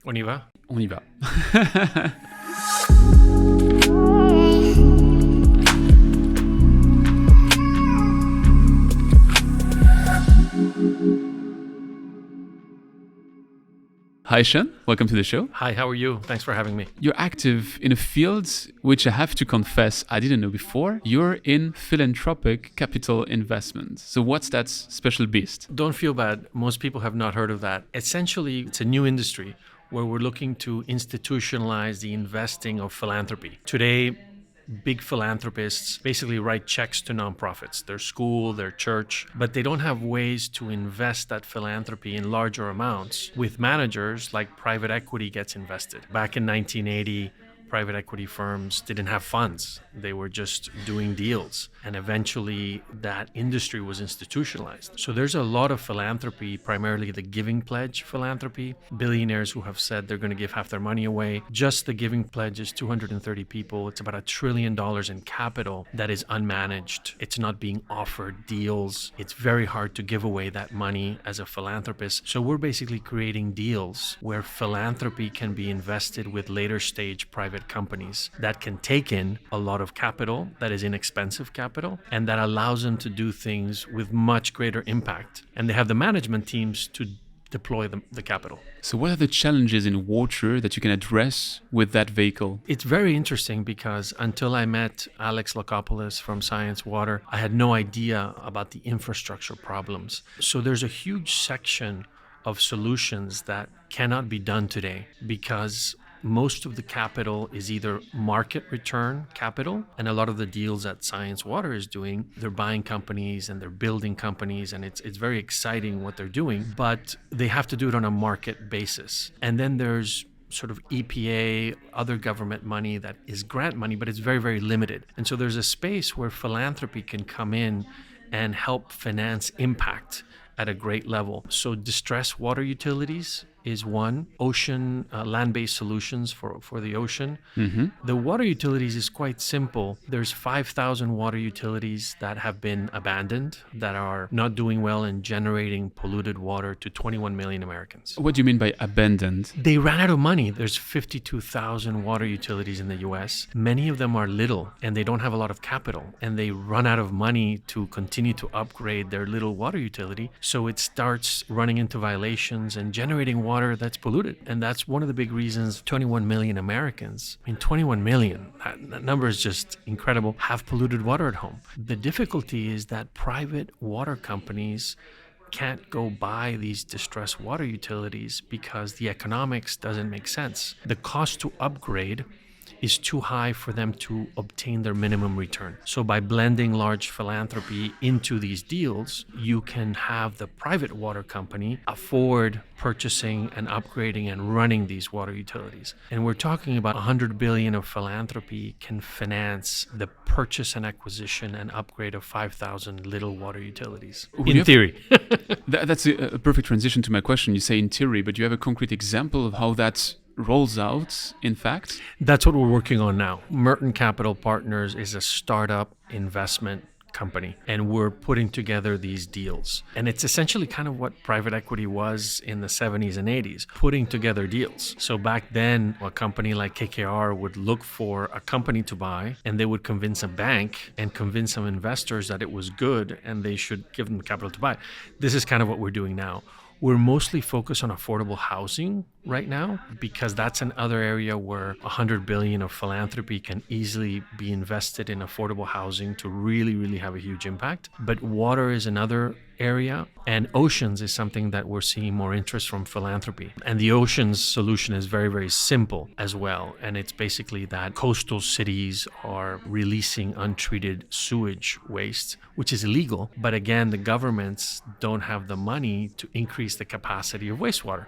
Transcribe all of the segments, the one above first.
On y va? On y va. Hi, Sean. Welcome to the show. Hi, how are you? Thanks for having me. You're active in a field which I have to confess I didn't know before. You're in philanthropic capital investment. So what's that special beast? Don't feel bad. Most people have not heard of that. Essentially, it's a new industry where we're looking to institutionalize the investing of philanthropy. Today, big philanthropists basically write checks to nonprofits, their school, their church, but they don't have ways to invest that philanthropy in larger amounts with managers like private equity gets invested. Back in 1980, private equity firms didn't have funds. They were just doing deals. And eventually that industry was institutionalized. So there's a lot of philanthropy, primarily the Giving Pledge philanthropy. Billionaires who have said they're going to give half their money away. Just the Giving Pledge is 230 people. It's about $1 trillion in capital that is unmanaged. It's not being offered deals. It's very hard to give away that money as a philanthropist. So we're basically creating deals where philanthropy can be invested with later stage private companies that can take in a lot of capital that is inexpensive capital and that allows them to do things with much greater impact. And they have the management teams to deploy the capital. So what are the challenges in water that you can address with that vehicle? It's very interesting because until I met Alex Lakopoulos from Science Water, I had no idea about the infrastructure problems. So there's a huge section of solutions that cannot be done today because most of the capital is either market return capital, and a lot of the deals that Science Water is doing, they're buying companies and they're building companies, and it's very exciting what they're doing, but they have to do it on a market basis. And then there's sort of EPA, other government money that is grant money, but it's very, very limited. And so there's a space where philanthropy can come in and help finance impact at a great level. So distressed water utilities is one. Ocean, land-based solutions for the ocean. Mm-hmm. The water utilities is quite simple. There's 5,000 water utilities that have been abandoned, that are not doing well in generating polluted water to 21 million Americans. What do you mean by abandoned? They ran out of money. There's 52,000 water utilities in the US. Many of them are little and they don't have a lot of capital, and they run out of money to continue to upgrade their little water utility. So it starts running into violations and generating water that's polluted. And that's one of the big reasons 21 million Americans, 21 million, that number is just incredible, have polluted water at home. The difficulty is that private water companies can't go buy these distressed water utilities because the economics doesn't make sense. The cost to upgrade is too high for them to obtain their minimum return. So by blending large philanthropy into these deals, you can have the private water company afford purchasing and upgrading and running these water utilities. And we're talking about 100 billion of philanthropy can finance the purchase and acquisition and upgrade of 5,000 little water utilities. In theory. That's a perfect transition to my question. You say in theory, but you have a concrete example of how that rolls out, in fact? That's what we're working on now. Merton Capital Partners is a startup investment company, and we're putting together these deals. And it's essentially kind of what private equity was in the 70s and 80s, putting together deals. So back then, a company like KKR would look for a company to buy, and they would convince a bank and convince some investors that it was good and they should give them the capital to buy. This is kind of what we're doing now. We're mostly focused on affordable housing right now because that's another area where 100 billion of philanthropy can easily be invested in affordable housing to really, really have a huge impact. But water is another area, and oceans is something that we're seeing more interest from philanthropy. And the oceans solution is very, very simple as well. And it's basically that coastal cities are releasing untreated sewage waste, which is illegal. But again, the governments don't have the money to increase the capacity of wastewater.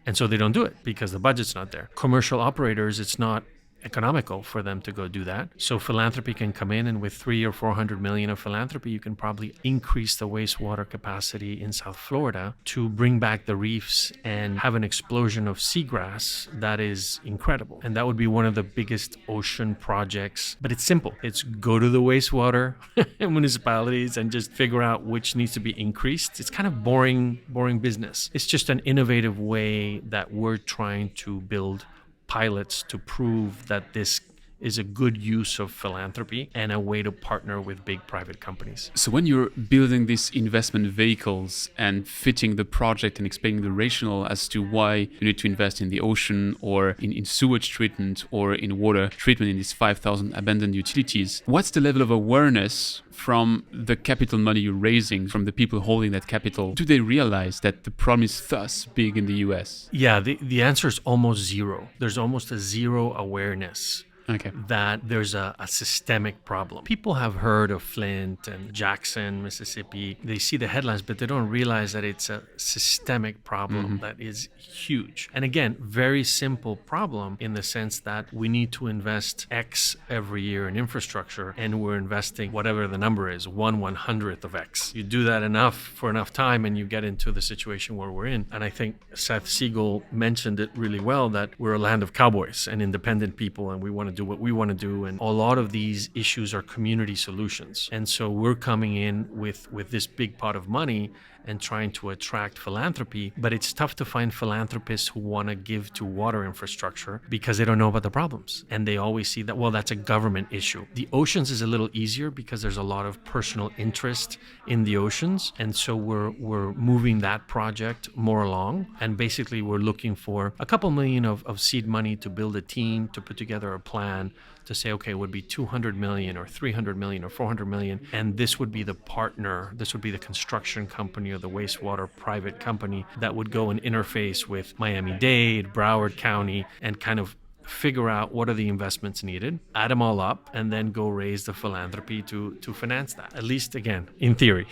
And so they don't do it because the budget's not there. Commercial operators, it's not economical for them to go do that. So philanthropy can come in, and with 300 or 400 million of philanthropy, you can probably increase the wastewater capacity in South Florida to bring back the reefs and have an explosion of seagrass that is incredible. And that would be one of the biggest ocean projects. But it's simple. It's go to the wastewater municipalities and just figure out which needs to be increased. It's kind of boring business. It's just an innovative way that we're trying to build pilots to prove that this is a good use of philanthropy and a way to partner with big private companies. So when you're building these investment vehicles and fitting the project and explaining the rationale as to why you need to invest in the ocean or in sewage treatment or in water treatment in these 5,000 abandoned utilities, what's the level of awareness from the capital money you're raising, from the people holding that capital? Do they realize that the problem is thus big in the US? Yeah, the answer is almost zero. There's almost a zero awareness that there's a systemic problem. People have heard of Flint and Jackson, Mississippi. They see the headlines, but they don't realize that it's a systemic problem that is huge. And again, very simple problem in the sense that we need to invest X every year in infrastructure, and we're investing whatever the number is, 1/100th of X. You do that enough for enough time, and you get into the situation where we're in. And I think Seth Siegel mentioned it really well, that we're a land of cowboys and independent people, and we want to do what we want to do, and a lot of these issues are community solutions. And so we're coming in with this big pot of money and trying to attract philanthropy, but it's tough to find philanthropists who want to give to water infrastructure because they don't know about the problems. And they always see that, well, that's a government issue. The oceans is a little easier because there's a lot of personal interest in the oceans. And so we're moving that project more along. And basically we're looking for a couple million of seed money to build a team, to put together a plan, to say, okay, it would be 200 million or 300 million or 400 million. And this would be the partner, this would be the construction company or the wastewater private company that would go and interface with Miami-Dade, Broward County, and kind of figure out what are the investments needed, add them all up, and then go raise the philanthropy to finance that. At least, again, in theory.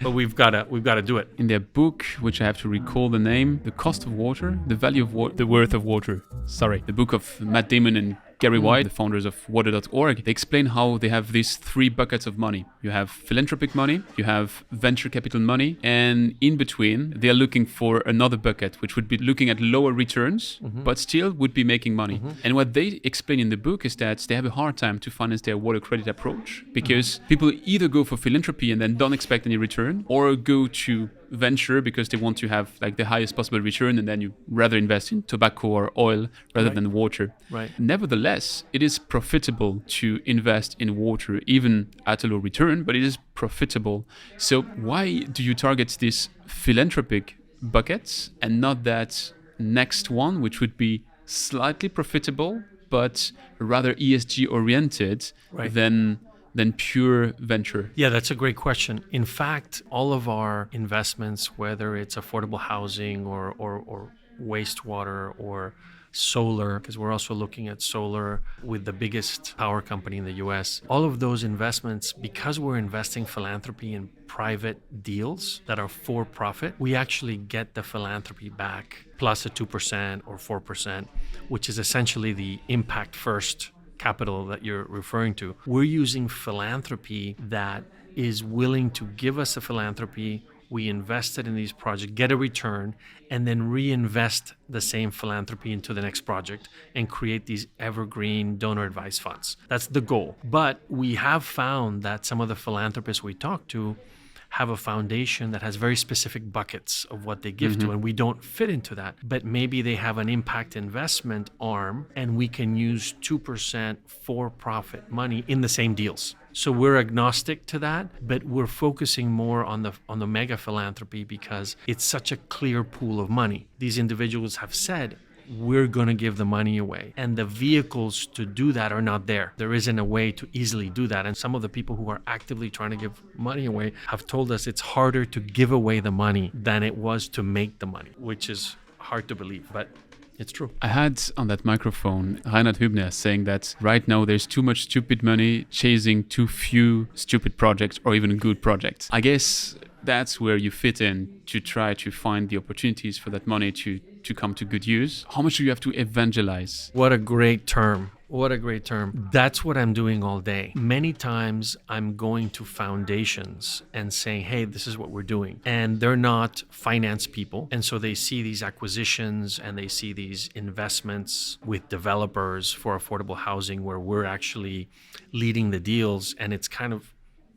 But we've got to do it. In their book, which I have to recall the name, The Cost of Water, The Value of Water, The Worth of Water. Sorry. The book of Matt Damon and Gary White, the founders of water.org, they explain how they have these three buckets of money. You have philanthropic money, you have venture capital money, and in between, they are looking for another bucket, which would be looking at lower returns, but still would be making money. And what they explain in the book is that they have a hard time to finance their water credit approach because people either go for philanthropy and then don't expect any return, or go to venture because they want to have like the highest possible return, and then you rather invest in tobacco or oil rather than water. Right. Nevertheless, it is profitable to invest in water even at a low return, but it is profitable. So why do you target this philanthropic buckets and not that next one, which would be slightly profitable but rather ESG oriented than pure venture? Yeah, that's a great question. In fact, all of our investments, whether it's affordable housing or wastewater or solar, because we're also looking at solar with the biggest power company in the US, all of those investments, because we're investing philanthropy in private deals that are for profit, we actually get the philanthropy back plus a 2% or 4%, which is essentially the impact first capital that you're referring to. We're using philanthropy that is willing to give us a philanthropy. We invested in these projects, get a return, and then reinvest the same philanthropy into the next project and create these evergreen donor advised funds. That's the goal. But we have found that some of the philanthropists we talk to have a foundation that has very specific buckets of what they give to, and we don't fit into that. But maybe they have an impact investment arm, and we can use 2% for-profit money in the same deals. So we're agnostic to that, but we're focusing more on the mega philanthropy because it's such a clear pool of money. These individuals have said, we're going to give the money away. And the vehicles to do that are not there. There isn't a way to easily do that. And some of the people who are actively trying to give money away have told us it's harder to give away the money than it was to make the money, which is hard to believe, but it's true. I had on that microphone Reinhard Hübner saying that right now there's too much stupid money chasing too few stupid projects or even good projects. I guess that's where you fit in to try to find the opportunities for that money to to come to good use? How much do you have to evangelize? What a great term. What a great term. That's what I'm doing all day. Many times I'm going to foundations and saying, hey, this is what we're doing. And they're not finance people. And so they see these acquisitions and they see these investments with developers for affordable housing where we're actually leading the deals. And it's kind of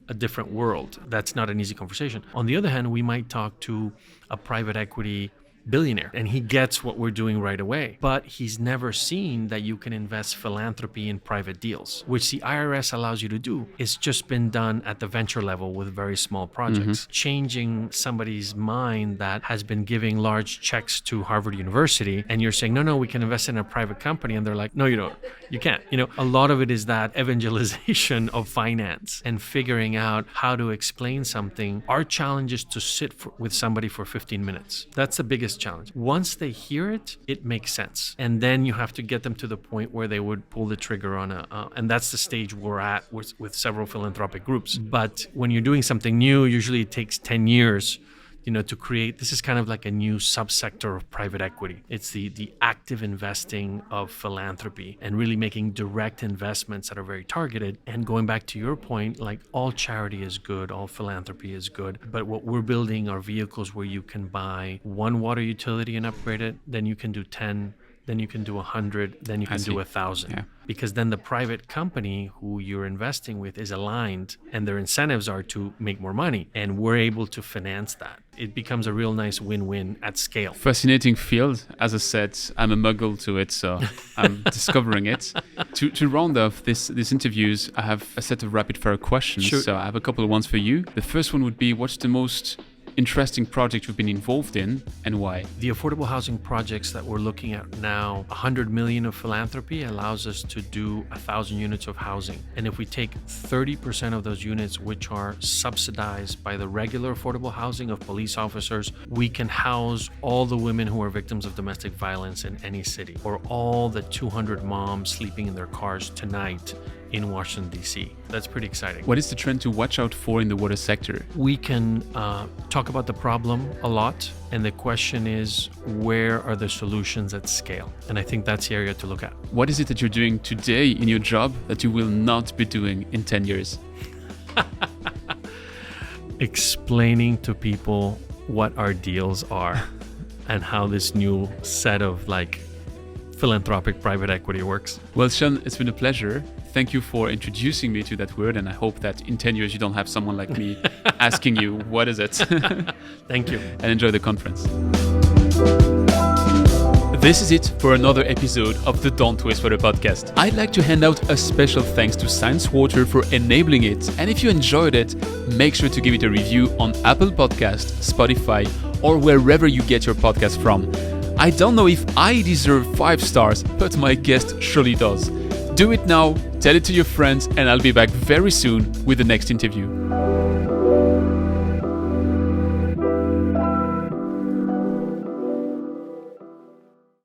a different world. That's not an easy conversation. On the other hand, we might talk to a private equity billionaire and he gets what we're doing right away, but he's never seen that you can invest philanthropy in private deals, which the IRS allows you to do. It's just been done at the venture level with very small projects. Changing somebody's mind that has been giving large checks to Harvard University and you're saying, no, we can invest in a private company, and they're like, no, you don't. You can't. A lot of it is that evangelization of finance and figuring out how to explain something. Our challenge is to sit with somebody for 15 minutes. That's the biggest challenge. Once they hear it, it makes sense. And then you have to get them to the point where they would pull the trigger on and that's the stage we're at with several philanthropic groups. But when you're doing something new, usually it takes 10 years to create. This is kind of like a new subsector of private equity. It's the active investing of philanthropy and really making direct investments that are very targeted. And going back to your point, like all charity is good, all philanthropy is good. But what we're building are vehicles where you can buy one water utility and upgrade it, then you can do 10, then you can do 100, then you can do 1,000. Yeah. Because then the private company who you're investing with is aligned and their incentives are to make more money. And we're able to finance that. It becomes a real nice win-win at scale. Fascinating field. As I said, I'm a muggle to it, so I'm discovering it. To round off these interviews, I have a set of rapid-fire questions. Sure. So I have a couple of ones for you. The first one would be, what's the most interesting project you've been involved in and why? The affordable housing projects that we're looking at now, 100 million of philanthropy allows us to do 1,000 units of housing. And if we take 30% of those units, which are subsidized by the regular affordable housing of police officers, we can house all the women who are victims of domestic violence in any city, or all the 200 moms sleeping in their cars tonight in Washington, D.C. That's pretty exciting. What is the trend to watch out for in the water sector? We can talk about the problem a lot, and the question is, where are the solutions at scale? And I think that's the area to look at. What is it that you're doing today in your job that you will not be doing in 10 years? Explaining to people what our deals are and how this new set of philanthropic private equity works. Well, Sean, it's been a pleasure. Thank you for introducing me to that word, and I hope that in 10 years you don't have someone like me asking you, what is it? Thank you. And enjoy the conference. This is it for another episode of the Don't Waste Water podcast. I'd like to hand out a special thanks to Science Water for enabling it. And if you enjoyed it, make sure to give it a review on Apple Podcast, Spotify, or wherever you get your podcast from. I don't know if I deserve 5 stars, but my guest surely does. Do it now, tell it to your friends, and I'll be back very soon with the next interview.